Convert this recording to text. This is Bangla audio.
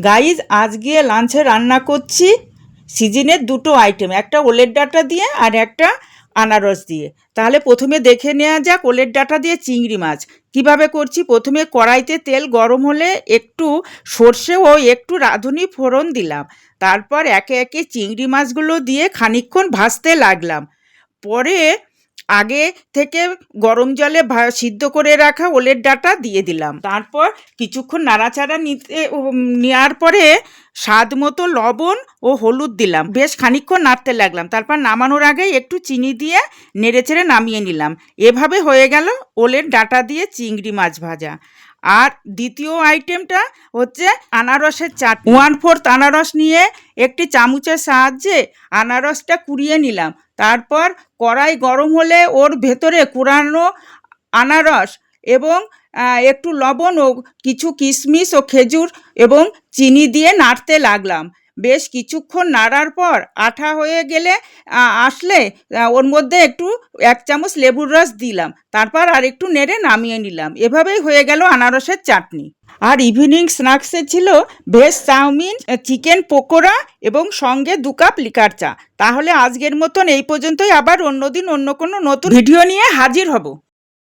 গাইজ আজকে লাঞ্চে রান্না করছি সিজনের দুটো আইটেম, একটা ওলের ডাঁটা দিয়ে আর একটা আনারস দিয়ে। তাহলে প্রথমে দেখে নেওয়া যাক ওলের ডাঁটা দিয়ে চিংড়ি মাছ কিভাবে করছি। প্রথমে কড়াইতে তেল গরম হলে একটু সর্ষে ও একটু রাঁধুনি ফোড়ন দিলাম। তারপর একে একে চিংড়ি মাছগুলো দিয়ে খানিকক্ষণ ভাজতে লাগলাম। পরে আগে থেকে গরম জলে সিদ্ধ করে রাখা ওলের ডাঁটা দিয়ে দিলাম। তারপর কিছুক্ষণ নাড়াচাড়া নেওয়ার পরে স্বাদ মতো লবণ ও হলুদ দিলাম, বেশ খানিকক্ষণ নাড়তে লাগলাম। তারপর নামানোর আগে একটু চিনি দিয়ে নেড়েচেড়ে নামিয়ে নিলাম। এভাবে হয়ে গেল ওলের ডাঁটা দিয়ে চিংড়ি মাছ ভাজা। আর দ্বিতীয় আইটেমটা হচ্ছে আনারসের চাটনি। 1/4 আনারস নিয়ে একটি চামচের সাহায্যে আনারসটা কুড়িয়ে নিলাম। তারপর কড়াই গরম হলে ওর ভেতরে কুড়ানো আনারস এবং একটু লবণ ও কিছু কিশমিশ ও খেজুর এবং চিনি দিয়ে নাড়তে লাগলাম। বেশ কিছুক্ষণ নাড়ার পর আঠা হয়ে গেলে আসলে ওর মধ্যে একটু 1 চামচ লেবুর রস দিলাম। তারপর আর একটু নেড়ে নামিয়ে নিলাম। এভাবেই হয়ে গেল আনারসের চাটনি। আর ইভিনিং স্ন্যাক্সে ছিল ভেজ চাউমিন, চিকেন পকোড়া এবং সঙ্গে 2 কাপ লিকার চা। তাহলে আজকের মতন এই পর্যন্তই। আবার অন্যদিন অন্য কোনো নতুন ভিডিও নিয়ে হাজির হব।